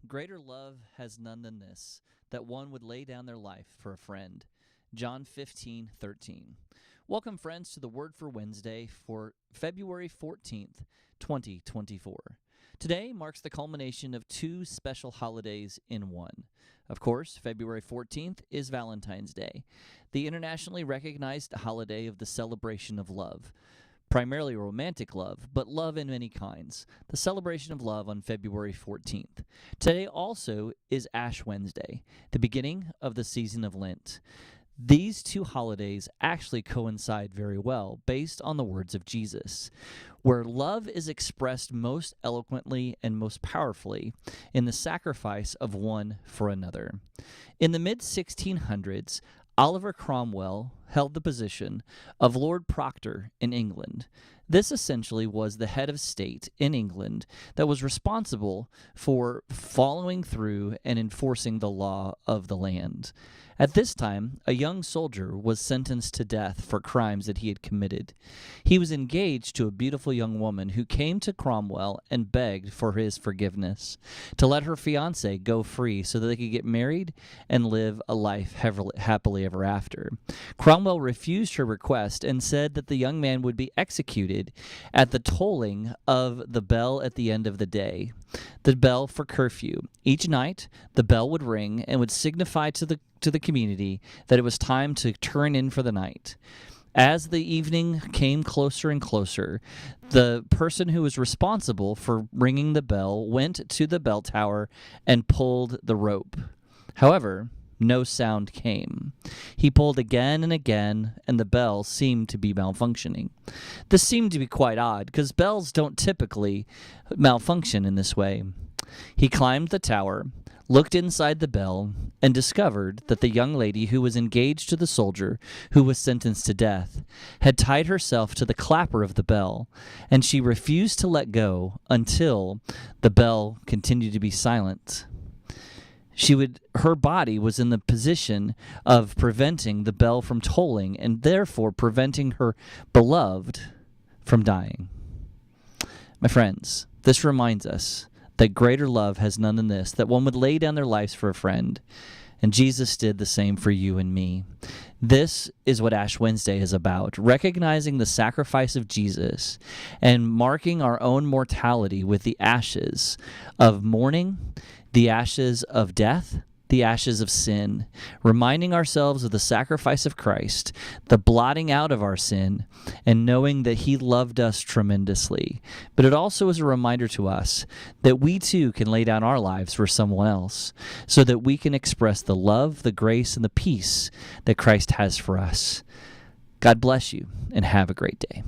Greater love has none than this, that one would lay down their life for a friend. John 15:13. Welcome, friends, to the Word for Wednesday for February 14th, 2024. Today marks the culmination of two special holidays in one. Of course, February 14th is Valentine's Day, the internationally recognized holiday of the celebration of love. Primarily romantic love, but love in many kinds. The celebration of love on February 14th. Today also is Ash Wednesday, the beginning of the season of Lent. These two holidays actually coincide very well based on the words of Jesus, where love is expressed most eloquently and most powerfully in the sacrifice of one for another. In the mid-1600s, Oliver Cromwell held the position of Lord Proctor in England. This essentially was the head of state in England that was responsible for following through and enforcing the law of the land. At this time, a young soldier was sentenced to death for crimes that he had committed. He was engaged to a beautiful young woman who came to Cromwell and begged for his forgiveness, to let her fiancé go free so that they could get married and live a life happily ever after. Cromwell refused her request and said that the young man would be executed at the tolling of the bell at the end of the day, the bell for curfew. Each night, the bell would ring and would signify to the community that it was time to turn in for the night. As the evening came closer and closer, the person who was responsible for ringing the bell went to the bell tower and pulled the rope. However, no sound came. He pulled again and again, and the bell seemed to be malfunctioning. This seemed to be quite odd, because bells don't typically malfunction in this way. He climbed the tower, looked inside the bell, and discovered that the young lady who was engaged to the soldier who was sentenced to death had tied herself to the clapper of the bell, and she refused to let go until the bell continued to be silent. Her body was in the position of preventing the bell from tolling and therefore preventing her beloved from dying. My friends, this reminds us that greater love has none than this, that one would lay down their lives for a friend. And Jesus did the same for you and me. This is what Ash Wednesday is about, recognizing the sacrifice of Jesus and marking our own mortality with the ashes of mourning, the ashes of death, the ashes of sin, reminding ourselves of the sacrifice of Christ, the blotting out of our sin, and knowing that he loved us tremendously. But it also is a reminder to us that we too can lay down our lives for someone else so that we can express the love, the grace, and the peace that Christ has for us. God bless you, and have a great day.